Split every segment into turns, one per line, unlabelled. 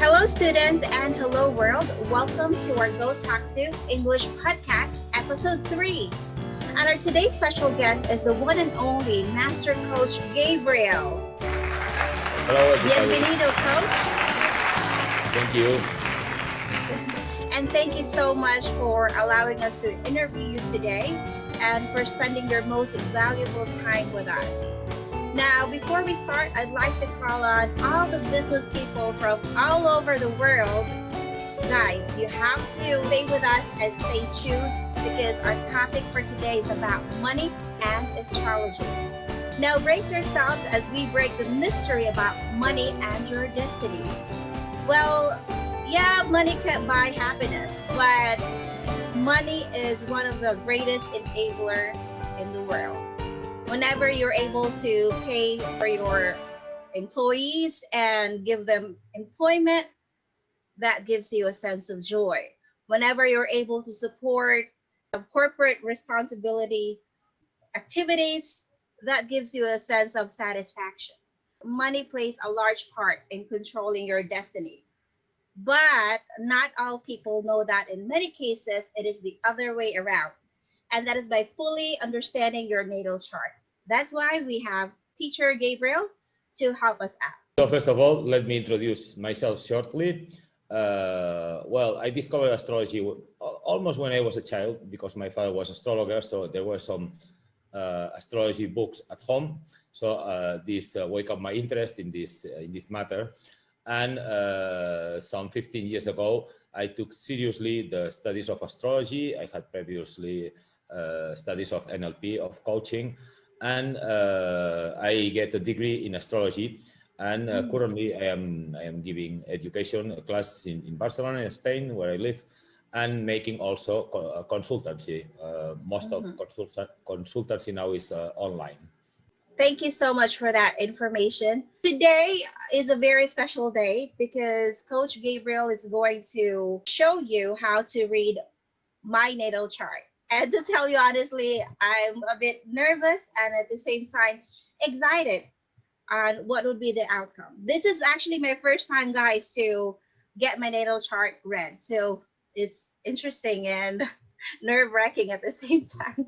Hello, students, and hello, world. Welcome to our GoTalkTo English podcast, episode 3. And our today's special guest is the one and only Master Coach Gabriel.
Hello, everybody.
Bienvenido, Coach.
Thank you.
And thank you so much for allowing us to interview you today and for spending your most valuable time with us. Now, before we start, I'd like to call on all the business people from all over the world. Guys, you have to stay with us and stay tuned because our topic for today is about money and astrology. Now, brace yourselves as we break the mystery about money and your destiny. Well, yeah, money can buy happiness, but money is one of the greatest enabler in the world. Whenever you're able to pay for your employees and give them employment, that gives you a sense of joy. Whenever you're able to support corporate responsibility activities, that gives you a sense of satisfaction. Money plays a large part in controlling your destiny. But not all people know that in many cases, it is the other way around. And that is by fully understanding your natal chart. That's why we have teacher Gabriel to help us out.
So first of all, let me introduce myself shortly. Well, I discovered astrology almost when I was a child because my father was astrologer. So there were some astrology books at home. So this wake up my interest in this matter. And some 15 years ago, I took seriously the studies of astrology. I had previously studies of NLP, of coaching, and I get a degree in astrology. And currently, I am giving education classes in Barcelona, in Spain, where I live, and making also consultancy. Most of consultancy now is online.
Thank you so much for that information. Today is a very special day because Coach Gabriel is going to show you how to read my natal chart. And to tell you honestly, I'm a bit nervous and at the same time excited on what would be the outcome. This is actually my first time, guys, to get my natal chart read. So it's interesting and nerve-wracking at the same time.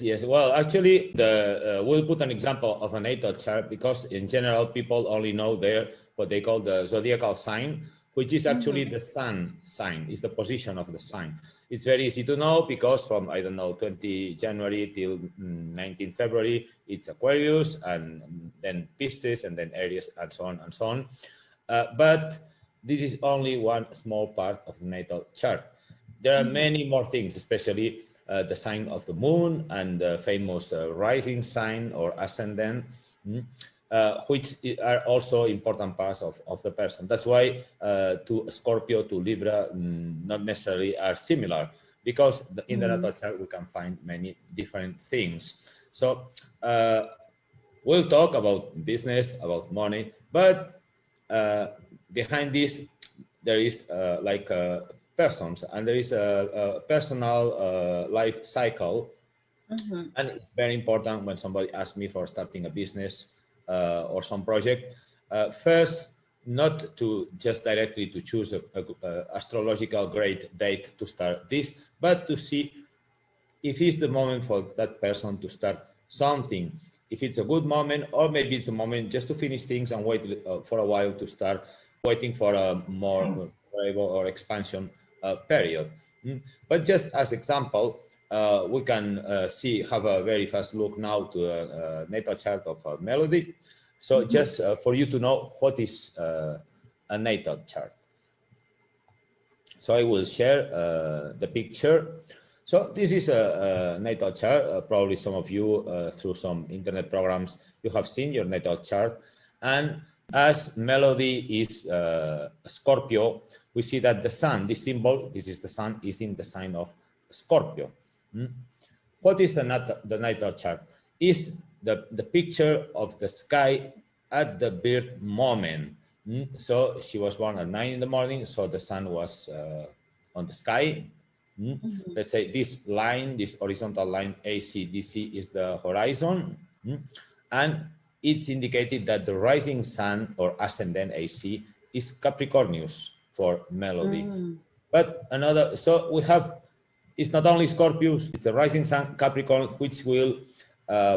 Yes, well, actually, we'll put an example of a natal chart because in general, people only know what they call the zodiacal sign, which is actually the sun sign, is the position of the sign. It's very easy to know because from, I don't know, 20 January till 19 February, it's Aquarius, and then Pisces, and then Aries, and so on and so on. But this is only one small part of the natal chart. There are many more things, especially the sign of the moon and the famous rising sign or ascendant, which are also important parts of the person. That's why to Scorpio, to Libra, not necessarily are similar, because in the natal chart we can find many different things. So we'll talk about business, about money, but behind this there is persons, and there is a personal life cycle. And it's very important when somebody asks me for starting a business or some project. First, not to just directly to choose a astrological great date to start this, but to see if it's the moment for that person to start something. If it's a good moment, or maybe it's a moment just to finish things and wait for a while to start waiting for a more variable or expansion period. But just as example, we can have a very fast look now to a natal chart of Melody. So just for you to know what is a natal chart. So I will share the picture. So this is a natal chart. Probably some of you through some internet programs, you have seen your natal chart. And as Melody is Scorpio, we see that the sun, this symbol, this is the sun, is in the sign of Scorpio. What is the natal chart? Is the picture of the sky at the birth moment. So she was born at 9 in the morning, so the sun was on the sky. Let's say this line, this horizontal line ACDC is the horizon, and it's indicated that the rising sun or ascendant AC is Capricornius for melody.
Mm.
But another, so we have, it's not only Scorpius, it's a rising sun Capricorn, which will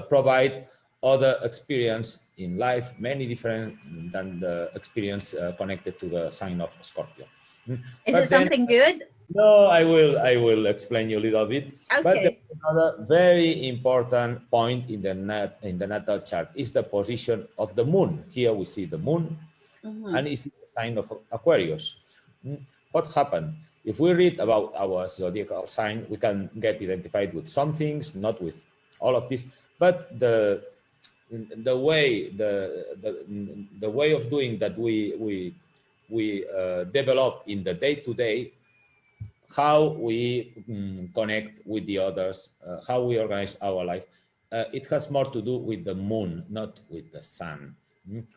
provide other experience in life, many different than the experience connected to the sign of Scorpio.
Is it
But then,
something good?
no, I will explain you a little bit. But there's
Okay.
another very important point in the natal chart is the position of the moon. Here we see the moon,
Mm-hmm.
and it's in the sign of Aquarius. What happened? If we read about our zodiacal sign, we can get identified with some things, not with all of this, but the way the way of doing that we develop in the day to day, how we connect with the others, how we organize our life. It has more to do with the moon, not with the sun,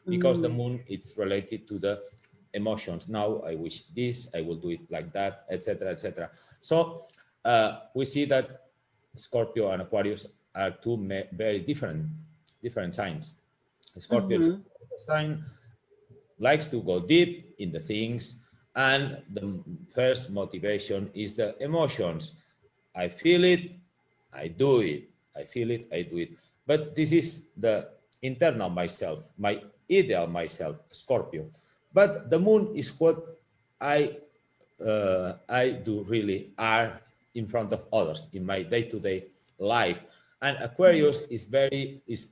because the
Mm.
moon it's related to the emotions. Now I wish this, I will do it like that, etc., etc. So we see that Scorpio and Aquarius are two very different signs. Scorpio is
Mm-hmm.
a sign likes to go deep in the things, and the first motivation is the emotions. I feel it, I do it. I feel it, I do it. But this is the internal myself, my ideal myself, Scorpio. But the moon is what I I do really are in front of others in my day-to-day life. And Aquarius is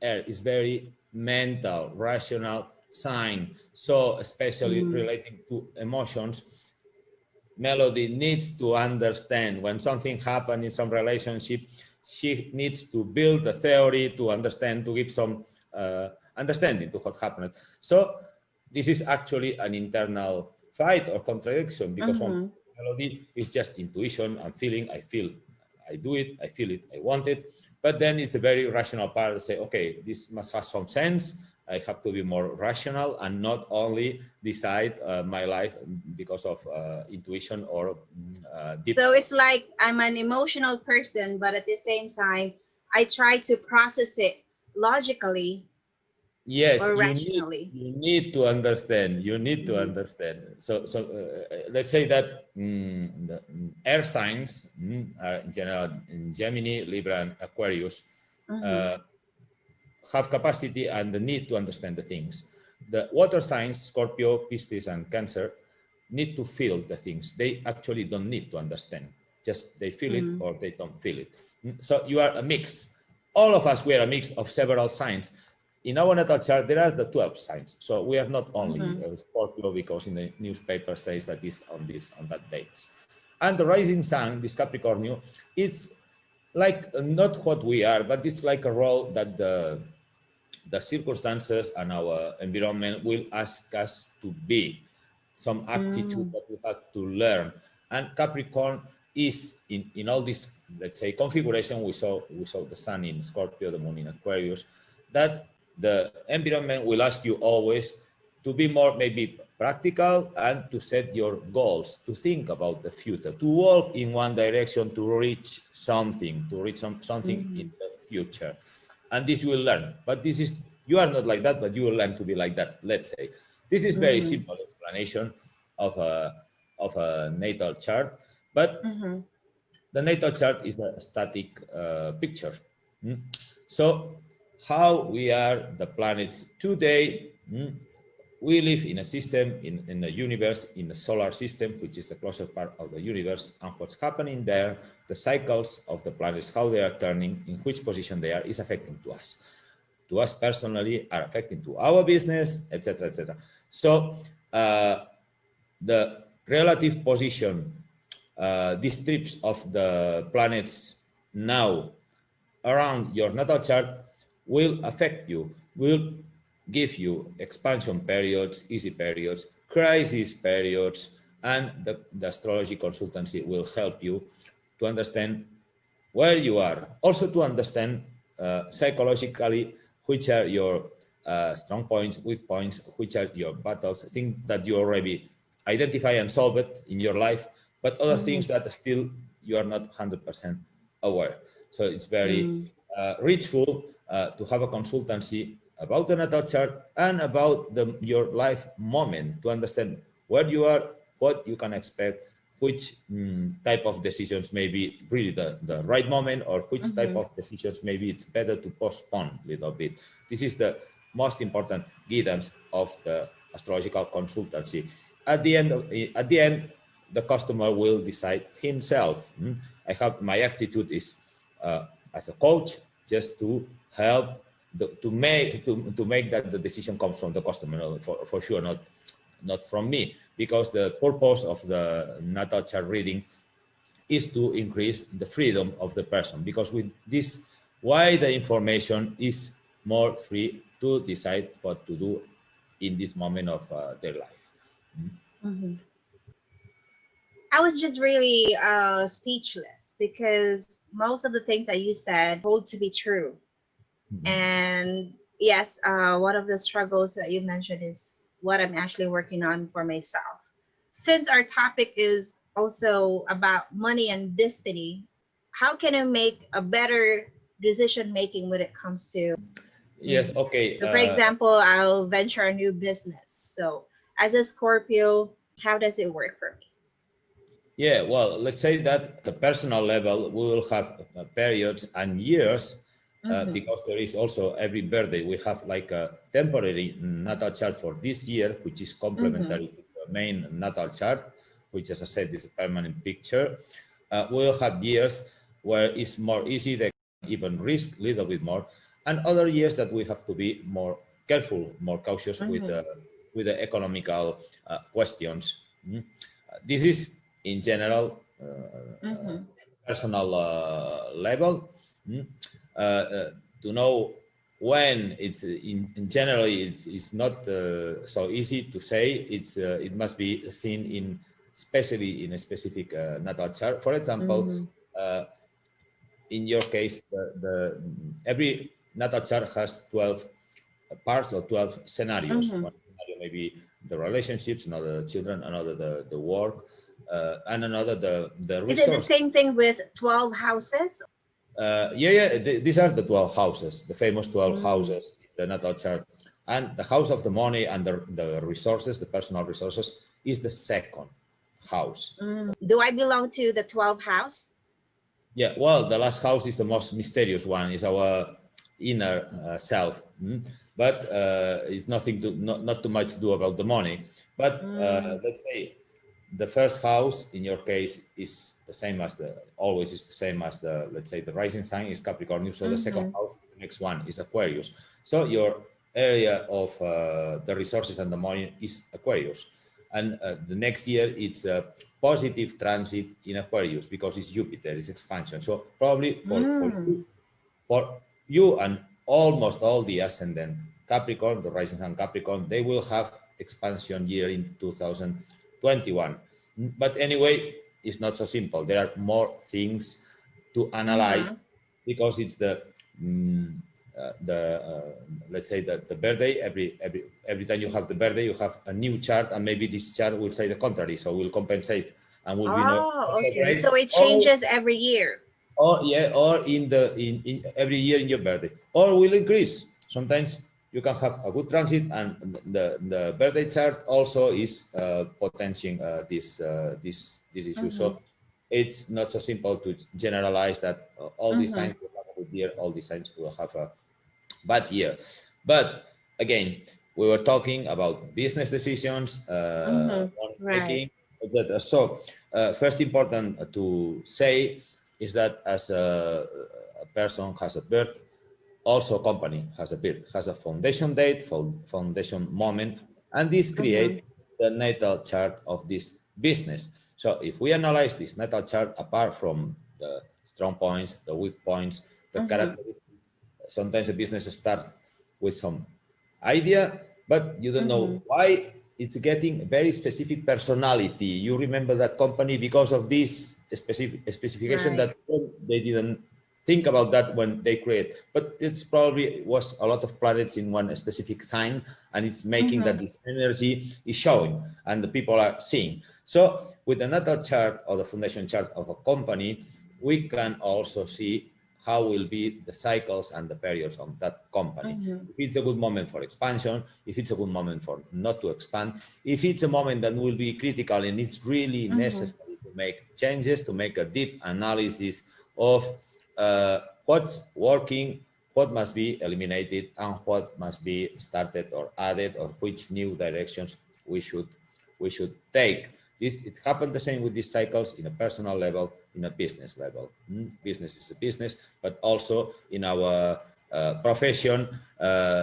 air, is very mental, rational sign. So especially
Mm.
relating to emotions, Melody needs to understand when something happened in some relationship. She needs to build a theory to understand, to give some understanding to what happened. So this is actually an internal fight or contradiction, because one
Mm-hmm.
melody is just intuition and feeling. I feel, I do it, I feel it, I want it. But then it's a very rational part to say, okay, this must have some sense. I have to be more rational and not only decide my life because of intuition or deep.
So it's like I'm an emotional person, but at the same time, I try to process it logically
Yes,
or
you need
rationally.
you need to understand. You need to
Mm-hmm.
understand. So let's say that the air signs are in general in Gemini, Libra, and Aquarius.
Mm-hmm.
Uh, have capacity and the need to understand the things. The water signs, Scorpio, Piscis, and Cancer, need to feel the things. They actually don't need to understand. Just they feel it or they don't feel it. So you are a mix. All of us, we are a mix of several signs. In our natal chart, there are the 12 signs. So we are not only
Mm-hmm.
Scorpio because in the newspaper says that is on that dates. And the rising sign, this Capricornio, it's like not what we are, but it's like a role that the circumstances and our environment will ask us to be, some attitude
Mm.
that we have to learn. And Capricorn is in all this, let's say, configuration. We saw the sun in Scorpio, the moon in Aquarius, that the environment will ask you always to be more maybe practical and to set your goals, to think about the future, to walk in one direction, to reach something, to reach something in
Mm-hmm.
the future. And this you will learn. But this is, you are not like that, but you will learn to be like that, let's say. This is very
Mm-hmm.
simple explanation of a natal chart, but
Mm-hmm.
the natal chart is a static picture. So how we are the planets today, we live in a system, in a universe, in a solar system, which is the closer part of the universe, and what's happening there, the cycles of the planets, how they are turning, in which position they are, is affecting to us personally, are affecting to our business, etc., etc. So the relative position, these trips of the planets now around your natal chart will affect you, will give you expansion periods, easy periods, crisis periods, and the astrology consultancy will help you to understand where you are. Also to understand psychologically which are your strong points, weak points, which are your battles, things that you already identify and solve it in your life, but other things that still you are not 100% aware. So it's very
Mm-hmm.
reachful to have a consultancy about the natal chart and about your life moment to understand where you are, what you can expect, which type of decisions may be really the right moment, or which type of decisions maybe it's better to postpone a little bit. This is the most important guidance of the astrological consultancy. At the end, the customer will decide himself. I have my attitude is as a coach just to help to make that the decision comes from the customer, for sure, not from me, because the purpose of the natal chart reading is to increase the freedom of the person, because with this, why the information is more free to decide what to do in this moment of their life.
I was just really speechless because most of the things that you said hold to be true. And yes, one of the struggles that you mentioned is what I'm actually working on for myself. Since our topic is also about money and destiny, how can I make a better decision making when it comes to,
Yes, okay.
so for example, I'll venture a new business. So as a Scorpio, how does it work for me?
Yeah, well, let's say that the personal level, we will have periods and years, because there is also every birthday, we have like a temporary natal chart for this year, which is complementary to the main natal chart, which, as I said, is a permanent picture. We'll have years where it's more easy, they can even risk a little bit more, and other years that we have to be more careful, more cautious with the economical questions. This is in general personal level. mm, to know when it's in generally it's not so easy to say. It must be seen in especially in a specific natal chart. For example, in your case, the every natal chart has 12 parts or 12 scenarios. One scenario may be the relationships, another the children, another the work, and another the
Is it the
resource.
same thing with 12 houses?
These are the 12 houses, the famous 12 houses in the natal chart. And the house of the money and the resources, the personal resources, is the second house.
Do I belong to the 12 house?
Yeah, well, the last house is the most mysterious one. Is our inner self, but it's nothing to not too much to do about the money. But let's say the first house in your case is the same as the always is the same as the, let's say, the rising sign is Capricorn. So the second house, the next one is Aquarius. So your area of the resources and the money is Aquarius. And the next year it's a positive transit in Aquarius because it's Jupiter, it's expansion. So probably for you and almost all the ascendant Capricorn, the rising sign Capricorn, they will have expansion year in 2021. But anyway, it's not so simple. There are more things to analyze because it's let's say that the birthday, every time you have the birthday, you have a new chart, and maybe this chart will say the contrary, so we'll compensate and will be not
Oh,
so
okay.
great.
So it changes every year.
Or yeah, or in every year in your birthday, or will increase. Sometimes you can have a good transit, and the birthday chart also is potentiating this issue. So it's not so simple to generalize that all these signs will have a good year, all these signs will have a bad year. But again, we were talking about business decisions, money
Right.
making, etc. So first important to say is that as a person has a birth, also a company has a birth, has a foundation date, foundation moment, and this create the natal chart of this business. So if we analyze this natal chart apart from the strong points, the weak points, the characteristics, sometimes a business starts with some idea, but you don't know why it's getting very specific personality. You remember that company because of this specific specification
Right.
that they didn't think about that when they create. But it's probably was a lot of planets in one specific sign, and it's making that this energy is showing and the people are seeing. So with the natal chart or the foundation chart of a company, we can also see how will be the cycles and the periods of that company. If it's a good moment for expansion, if it's a good moment for not to expand, if it's a moment that will be critical and it's really necessary to make changes, to make a deep analysis of what's working, what must be eliminated, and what must be started or added, or which new directions we should take. It happened the same with these cycles in a personal level, in a business level. Business is a business, but also in our profession,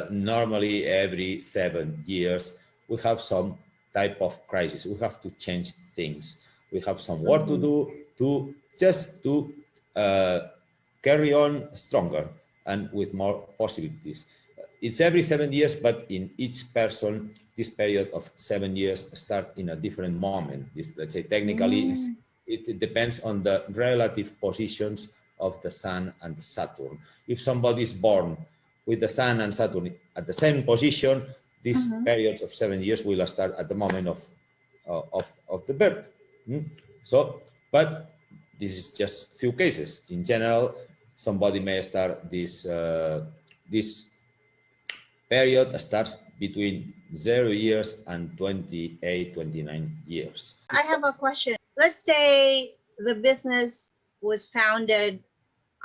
normally every 7 years, we have some type of crisis. We have to change things. We have some work to do to carry on stronger and with more possibilities. It's every 7 years, but in each person, this period of 7 years start in a different moment. This, let's say, technically, it depends on the relative positions of the Sun and the Saturn. If somebody is born with the Sun and Saturn at the same position, these periods of 7 years will start at the moment of the birth. So, but this is just few cases. In general, somebody may start this period starts between 0 years and 28, 29 years.
I have a question. Let's say the business was founded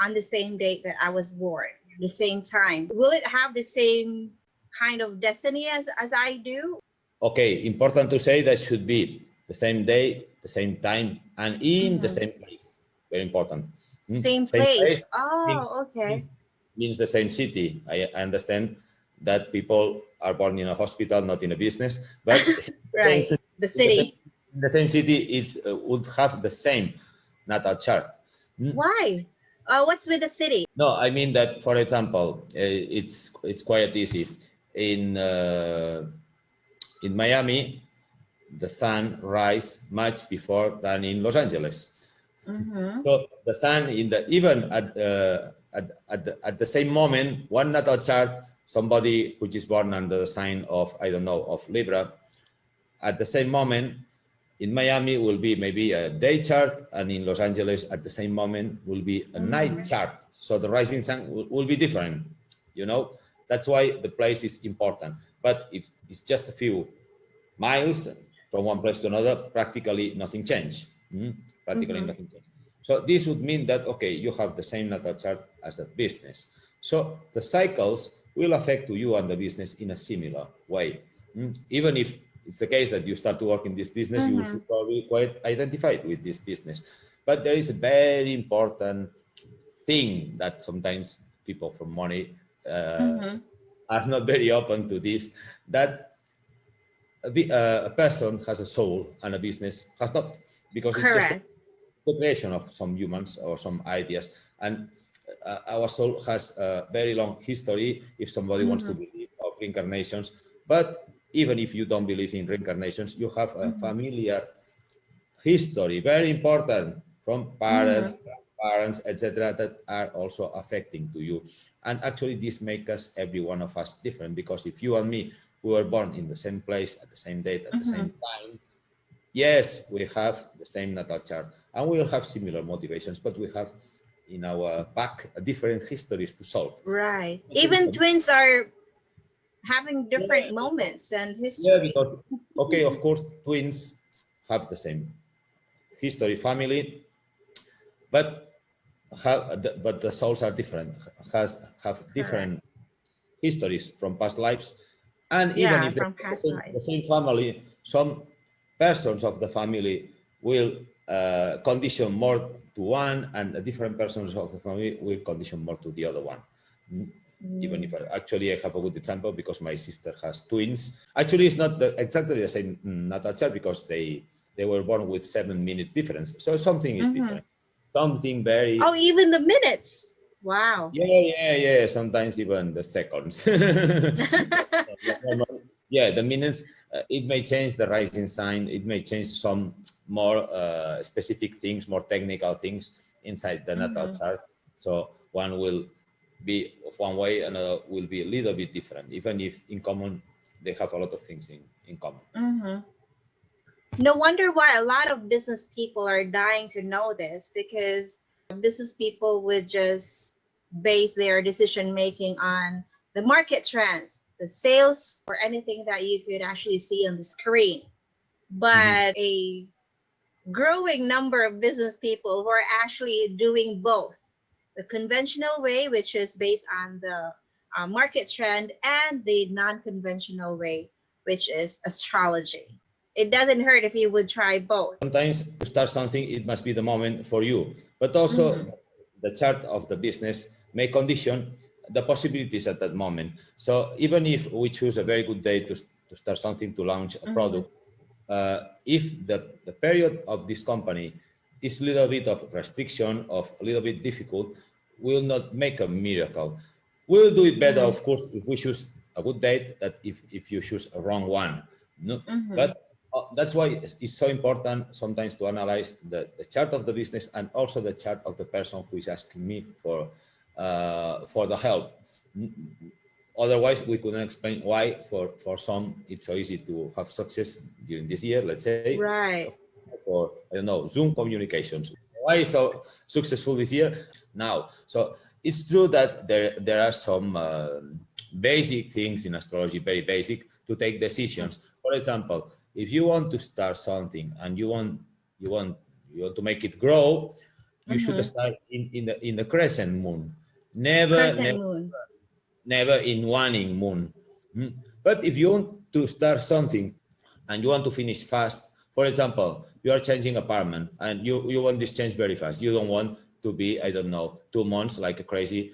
on the same date that I was born, the same time. Will it have the same kind of destiny as I do?
Okay, important to say that should be the same day, the same time, and in the same place. Very important.
Same
Same
place.
place
Oh, okay.
means the same city. I understand that people are born in a hospital, not in a business, but
Right. The city.
in the same city, it's would have the same natal chart.
Why? What's with the city?
No, I mean that, for example, it's quite easy. In Miami, the sun rise much before than in Los Angeles. So the sun even at the same moment, one natal chart, somebody which is born under the sign of, I don't know, of Libra, at the same moment in Miami will be maybe a day chart, and in Los Angeles at the same moment will be a night chart. So the rising sun will be different, you know. That's why the place is important. But if it's just a few miles from one place to another, practically nothing changed. Practically nothing changed. So this would mean that, okay, you have the same natal chart as a business. So the cycles will affect to you and the business in a similar way. Even if it's the case that you start to work in this business, you will feel probably quite identified with this business. But there is a very important thing that sometimes people from money are not very open to this, that a person has a soul and a business has not, because it's just
Correct.
the creation of some humans or some ideas. And our soul has a very long history if somebody wants to believe of reincarnations. But even if you don't believe in reincarnations, you have a familiar history, very important, from parents, grandparents, etc., that are also affecting to you. And actually this makes us, every one of us, different, because if you and me, we were born in the same place at the same date at the same time, yes, we have the same natal chart and we will have similar motivations, but we have in our back different histories to solve.
Right. Even twins are having different
Yeah,
moments and
yeah,
history.
because, okay, of course, twins have the same history, family, but but the souls are different, have
Correct.
different histories from past lives. And even
Yeah,
if they
from
have
past life.
the same family, some persons of the family will condition more to one, and the different persons of the family will condition more to the other one. Even if actually I have a good example, because my sister has twins. Actually, it's not exactly the same natal chart, because they were born with 7 minutes difference. So something is different. Something
Oh,
very,
even the minutes. Wow.
yeah. Sometimes even the seconds. Yeah, the minutes. It may change the rising sign. It may change some more specific things, more technical things inside the natal chart. So one will be of one way, another will be a little bit different, even if in common they have a lot of things in common.
No wonder why a lot of business people are dying to know this, because business people would just base their decision making on the market trends, the sales, or anything that you could actually see on the screen.
Mhm.
But a growing number of business people who are actually doing both the conventional way, which is based on the market trend, and the non conventional way, which is astrology. It doesn't hurt if you would try both.
Sometimes to start something, it must be the moment for you. But also,
Mm-hmm.
the chart of the business may condition the possibilities at that moment. So even if we choose a very good day to start something, to launch a
Mm-hmm.
product, if the period of this company is a little bit of restriction, of a little bit difficult, will not make a miracle. We'll do it better,
Mm-hmm.
of course, if we choose a good date that if you choose a wrong one. No,
Mm-hmm.
but that's why it's so important sometimes to analyze the chart of the business and also the chart of the person who is asking me for the help. Otherwise, we couldn't explain why for some it's so easy to have success during this year, let's say,
Right.
for I don't know Zoom communications. Why so successful this year? Now, so it's true that there are some basic things in astrology, very basic, to take decisions. For example, if you want to start something and you want you want to make it grow, you should
Mm-hmm.
start in the crescent moon. Never,
Crescent
never
moon.
never in waning moon. Mm. But if you want to start something and you want to finish fast, for example, you are changing apartment and you want this change very fast. You don't want to be, I don't know, 2 months like a crazy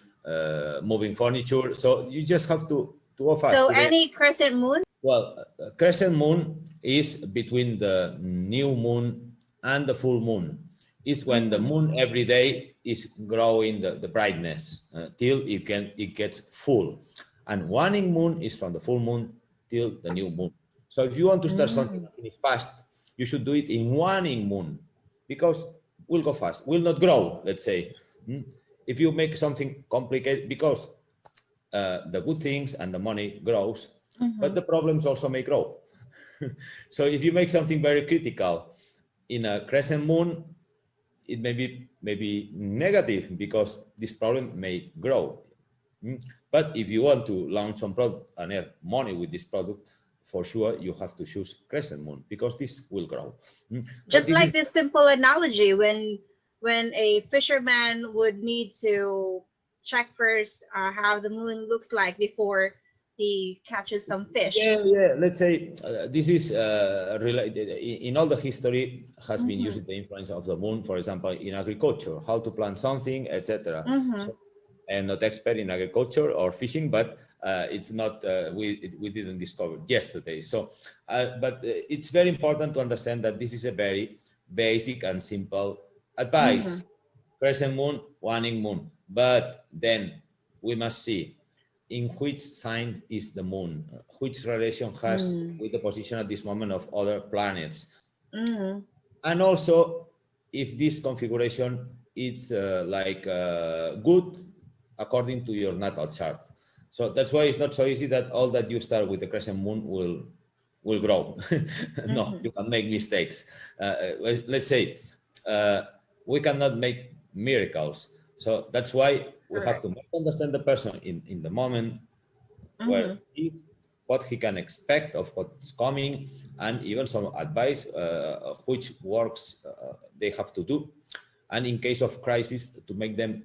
moving furniture. So you just have to go fast
So
today.
any crescent moon?
Well, crescent moon is between the new moon and the full moon. Is when the
Mm-hmm.
moon every day is growing the brightness till it gets full, and waning moon is from the full moon till the new moon. So if you want to start something
Mm-hmm.
and finish fast, you should do it in waning moon because we'll go fast, will not grow. Let's say. Mm. If you make something complicated, because the good things and the money grows,
Mm-hmm.
but the problems also may grow. So if you make something very critical in a crescent moon, it may be negative because this problem may grow. Mm. But if you want to launch some product and earn money with this product, for sure you have to choose crescent moon because this will grow. Mm. But
Just
this is
like this simple analogy, when a fisherman would need to check first how the moon looks like before he catches some fish.
yeah. Let's say this is related in all the history has been
Mm-hmm.
using the influence of the moon, for example, in agriculture, how to plant something, etc.
Mm-hmm.
So I'm not expert in agriculture or fishing, but it's not we didn't discover yesterday. So, but it's very important to understand that this is a very basic and simple
Mm-hmm.
advice. Crescent moon, waning moon, but then we must see in which sign is the moon, which relation has
Mm-hmm.
with the position at this moment of other planets,
Mm-hmm.
and also if this configuration is good according to your natal chart. So that's why it's not so easy that all that you start with the crescent moon will grow. No,
Mm-hmm.
you can make mistakes. Let's say uh, we cannot make miracles. So that's why we have
Correct.
to understand the person in the moment
Mm-hmm.
where he is, what he can expect of what's coming, and even some advice which works they have to do, and in case of crisis to make them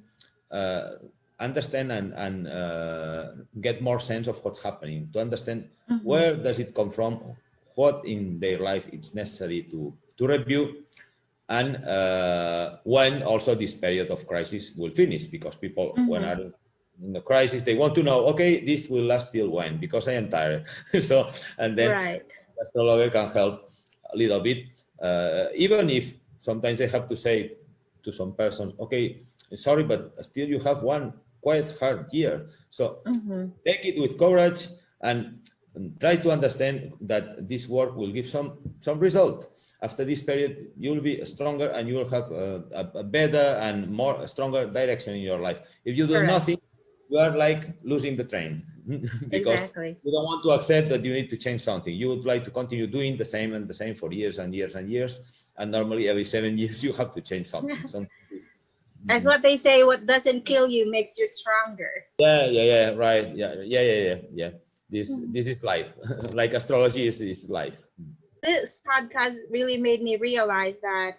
uh, understand and get more sense of what's happening, to understand
Mm-hmm.
where does it come from, what in their life it's necessary to review, and when also this period of crisis will finish, because people when
Mm-hmm.
are in the crisis they want to know, okay, this will last till when, because I am tired. So and then
Right.
astrologer can help a little bit, even if sometimes they have to say to some person, okay, sorry, but still you have one quite hard year, so
Mm-hmm.
take it with courage and try to understand that this work will give some result. After this period, you will be stronger and you will have a better and more stronger direction in your life. If you do
Correct.
nothing, you are like losing the train because
Exactly.
you don't want to accept that you need to change something. You would like to continue doing the same and the same for years and years and years. And normally every 7 years you have to change something. Sometimes it's
As what they say, what doesn't kill you makes you stronger.
Yeah, right. Yeah. This is life. Like astrology is life.
This podcast really made me realize that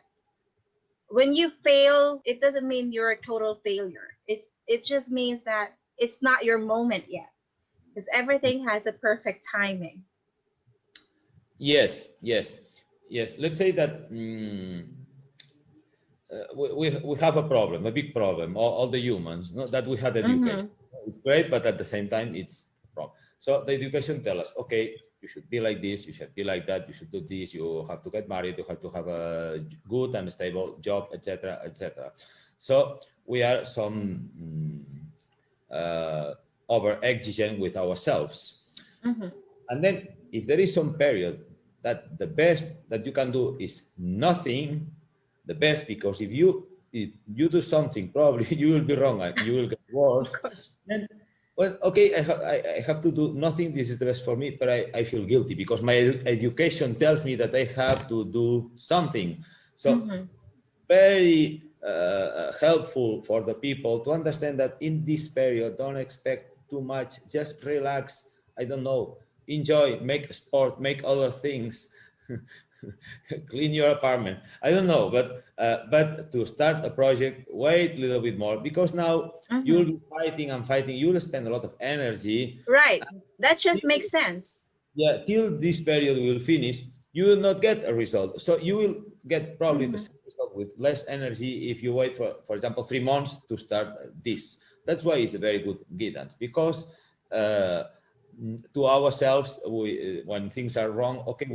when you fail, it doesn't mean you're a total failure. It just means that it's not your moment yet, because everything has a perfect timing.
Yes. Let's say that we have a problem, a big problem, all the humans, no, that we had education.
Mm-hmm.
It's great, but at the same time, it's a problem. So the education tell us, okay, you should be like this, you should be like that, you should do this, you have to get married, you have to have a good and stable job, etc., etc. So we are some over exigent with ourselves.
Mm-hmm.
And then if there is some period that the best that you can do is nothing, the best, because if you do something, probably you will be wrong and you will get
Of
worse.
course.
Then, well, okay, I have to do nothing. This is the best for me, but I feel guilty because my education tells me that I have to do something. So
Mm-hmm.
very helpful for the people to understand that in this period, don't expect too much, just relax. I don't know, enjoy, make sport, make other things, clean your apartment. I don't know, but to start a project, wait a little bit more because now you'll
Mm-hmm.
be fighting and fighting. You'll spend a lot of energy.
Right. That just makes sense.
Yeah, till this period will finish, you will not get a result. So you will get probably the
Mm-hmm.
same result with less energy if you wait for example, 3 months to start this. That's why it's a very good guidance because to ourselves, when things are wrong, okay,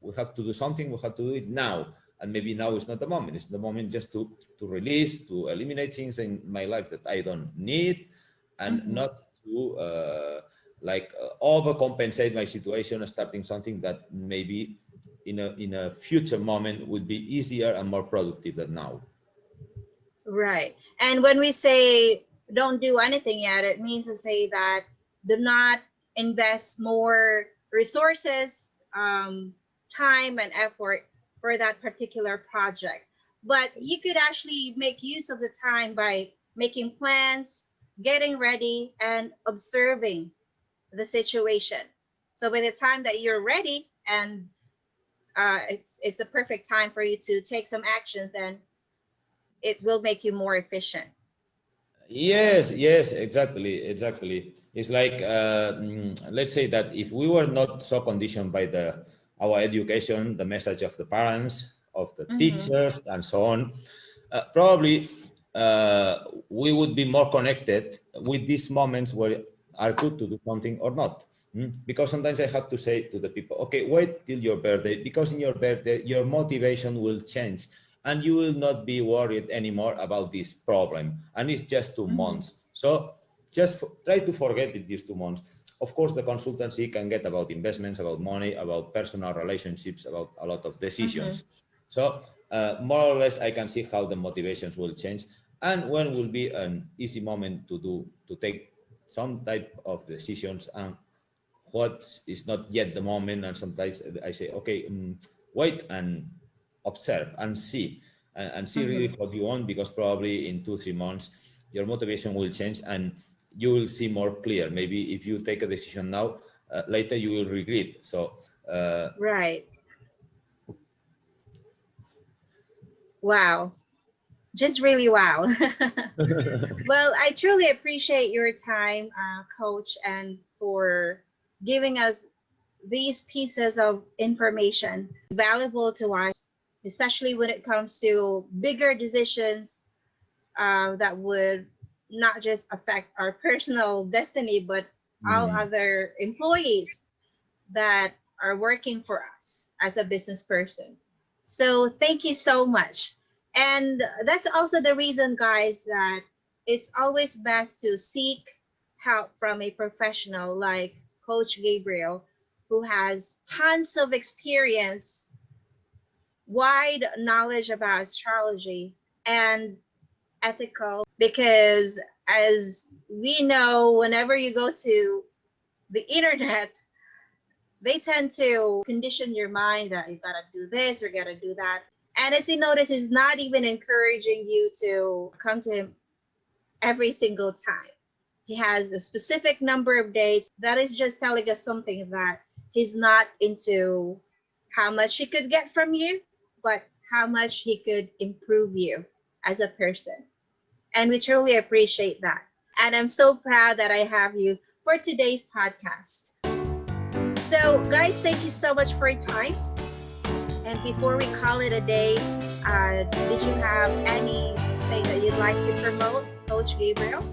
we have to do something. We have to do it now, and maybe now is not the moment. It's the moment just to release, to eliminate things in my life that I don't need, and
Mm-hmm.
not to overcompensate my situation, starting something that maybe in a future moment would be easier and more productive than now.
Right. And when we say don't do anything yet, it means to say that do not invest more resources, time, and effort for that particular project. But you could actually make use of the time by making plans, getting ready, and observing the situation. So by the time that you're ready and it's the perfect time for you to take some actions, then it will make you more efficient.
Yes, exactly. It's like let's say that if we were not so conditioned by the our education, the message of the parents, of the
Mm-hmm.
teachers, and so on, probably we would be more connected with these moments where are good to do something or not. Because sometimes I have to say to the people, okay, wait till your birthday, because in your birthday your motivation will change and you will not be worried anymore about this problem, and it's just two
Mm-hmm.
months so just try to forget it these 2 months. Of course, the consultancy can get about investments, about money, about personal relationships, about a lot of
Mm-hmm.
decisions. So more or less I can see how the motivations will change and when will be an easy moment to take some type of decisions, and what is not yet the moment. And sometimes I say, okay, wait and observe and see, and see
Mm-hmm.
really what you want, because probably in 2 3 months your motivation will change and you will see more clear. Maybe if you take a decision now, later you will regret. So
Right. Wow. Just really wow. Well, I truly appreciate your time, Coach, and for giving us these pieces of information valuable to us, especially when it comes to bigger decisions that would not just affect our personal destiny, but all
mm,
other employees that are working for us as a business person. So thank you so much. And that's also the reason, guys, that it's always best to seek help from a professional like Coach Gabriel, who has tons of experience, wide knowledge about astrology, and ethical, because as we know, whenever you go to the internet, they tend to condition your mind that you gotta do this or gotta do that. And as you notice, he's not even encouraging you to come to him every single time. He has a specific number of dates. That is just telling us something that he's not into how much he could get from you, but how much he could improve you as a person. And we truly appreciate that. And I'm so proud that I have you for today's podcast. So, guys, thank you so much for your time. And before we call it a day, did you have anything that you'd like to promote, Coach Gabriel?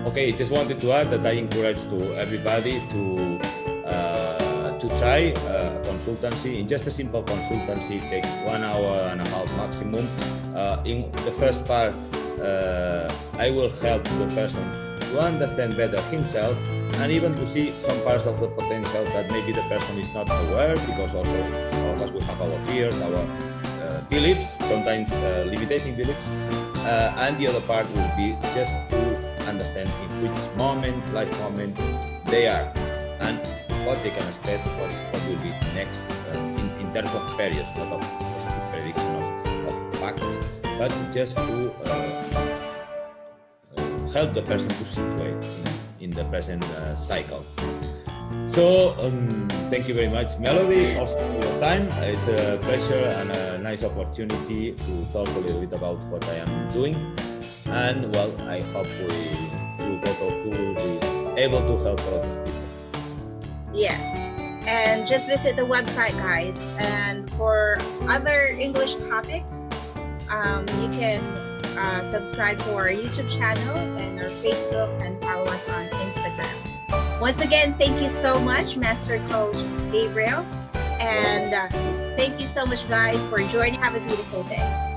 Okay, just wanted to add that I encourage to everybody to try consultancy. In just a simple consultancy, it takes 1 hour and a half maximum. In the first part, I will help the person to understand better himself and even to see some parts of the potential that maybe the person is not aware, because also all of us will have our fears, our beliefs, sometimes limiting beliefs, and the other part will be just to understand in which life moment they are and what they can expect, what will be next in terms of periods, not of specific prediction of facts, but just to help the person to situate in the present cycle. So thank you very much, Melody, also for your time. It's a pleasure and a nice opportunity to talk a little bit about what I am doing. And well, I hope we, through GoTalkTo, will be able to help a lot of people.
Yes. And just visit the website, guys. And for other English topics, you can subscribe to our YouTube channel and our Facebook and follow us on Instagram. Once again, thank you so much, Master Coach Gabriel. And thank you so much, guys, for joining. Have a beautiful day.